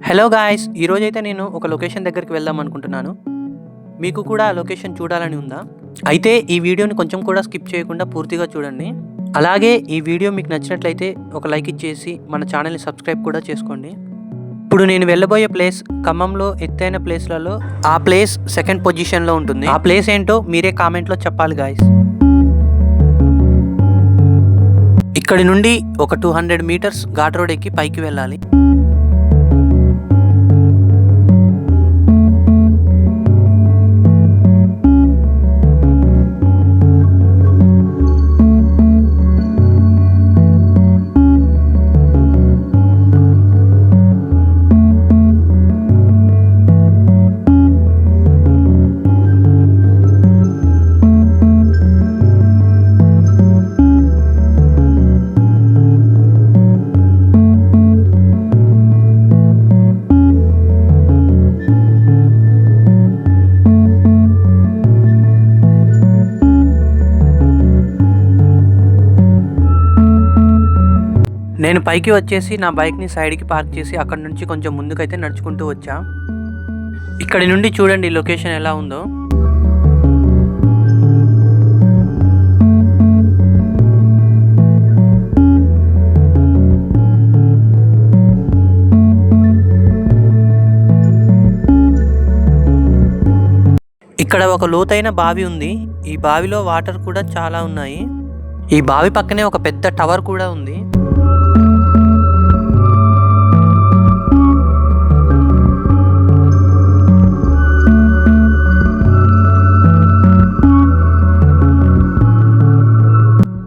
Hello guys! ఈరోజైతే నేను ఒక లొకేషన్ దగ్గరికి వెళ్దాం అనుకుంటున్నాను. మీకు కూడా ఆ లొకేషన్ చూడాలని ఉందా? అయితే ఈ వీడియోని కొంచెం కూడా స్కిప్ చేయకుండా పూర్తిగా చూడండి. అలాగే ఈ వీడియో మీకు నచ్చినట్లయితే ఒక లైక్ ఇచ్చేసి మన ఛానల్‌ని సబ్స్క్రైబ్ కూడా చేసుకోండి. ఇప్పుడు నేను వెళ్ళబోయే ప్లేస్ ఖమ్మంలో ఎత్తైన ప్లేస్‌లలో ఆ ప్లేస్ సెకండ్ పొజిషన్‌లో ఉంటుంది. ఆ ప్లేస్ ఏంటో మీరే కామెంట్‌లో చెప్పాలి గాయ్స్. ఇక్కడి నుండి ఒక 200 మీటర్స్ ఘాట్ రోడ్ ఎక్కి పైకి వెళ్ళాలి. నేను పైకి వచ్చేసి నా బైక్‌ని సైడ్‌కి పార్క్ చేసి అక్కడి నుంచి కొంచెం ముందుకైతే నడుచుకుంటూ వచ్చా. ఇక్కడి నుండి చూడండి లొకేషన్ ఎలా ఉందో. ఇక్కడ ఒక లోతైన బావి ఉంది. ఈ బావిలో వాటర్ కూడా చాలా ఉన్నాయి. ఈ బావి పక్కనే ఒక పెద్ద టవర్ కూడా ఉంది.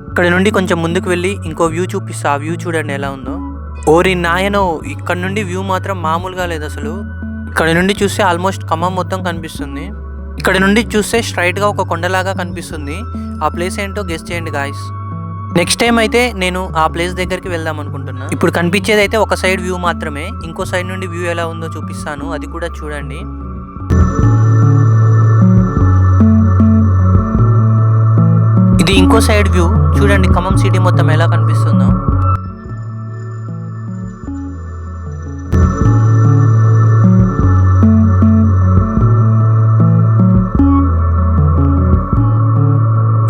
ఇక్కడ నుండి కొంచెం ముందుకు వెళ్ళి ఇంకో వ్యూ చూపిస్తా. ఆ వ్యూ చూడండి ఎలా ఉందో. ఓరి నాయనో, ఇక్కడ నుండి వ్యూ మాత్రం మామూలుగా లేదు అసలు. ఇక్కడ నుండి చూస్తే ఆల్మోస్ట్ ఖమ్మం మొత్తం కనిపిస్తుంది. ఇక్కడ నుండి చూస్తే స్ట్రైట్గా ఒక కొండలాగా కనిపిస్తుంది. ఆ ప్లేస్ ఏంటో గెస్ చేయండి గాయ్స్. నెక్స్ట్ టైం అయితే నేను ఆ ప్లేస్ దగ్గరికి వెళ్దాం అనుకుంటున్నా. ఇప్పుడు కనిపించేది అయితే ఒక సైడ్ వ్యూ మాత్రమే. ఇంకో సైడ్ నుండి వ్యూ ఎలా ఉందో చూపిస్తాను, అది కూడా చూడండి. ఇది ఇంకో సైడ్ వ్యూ చూడండి, ఖమ్మం సిటీ మొత్తం ఎలా కనిపిస్తుందో.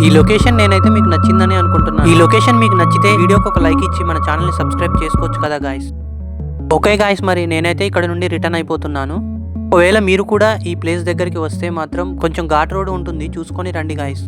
ఈ లొకేషన్ నేనైతే మీకు నచ్చిందని అనుకుంటున్నాను. ఈ లొకేషన్ మీకు నచ్చితే వీడియోకి ఒక లైక్ ఇచ్చి మన ఛానల్ని సబ్స్క్రైబ్ చేసుకోవచ్చు కదా గాయ్స్. ఓకే గాయ్స్, మరి నేనైతే ఇక్కడ నుండి రిటర్న్ అయిపోతున్నాను. ఒకవేళ మీరు కూడా ఈ ప్లేస్ దగ్గరికి వస్తే మాత్రం కొంచెం ఘాట్ రోడ్ ఉంటుంది, చూసుకొని రండి గాయ్స్.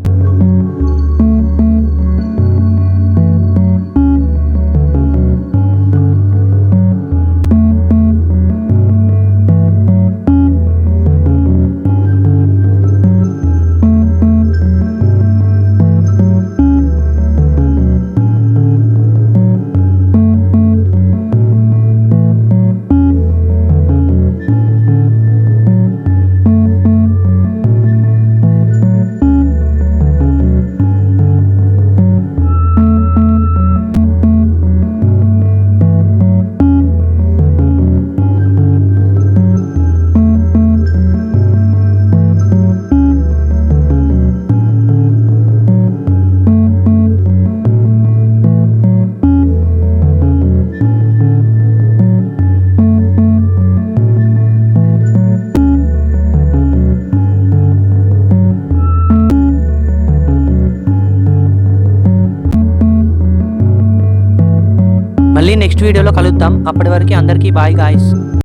మళ్ళీ నెక్స్ట్ వీడియోలో కలుద్దాం. అప్పటి వరకు అందరికీ బాయ్ గాయ్స్.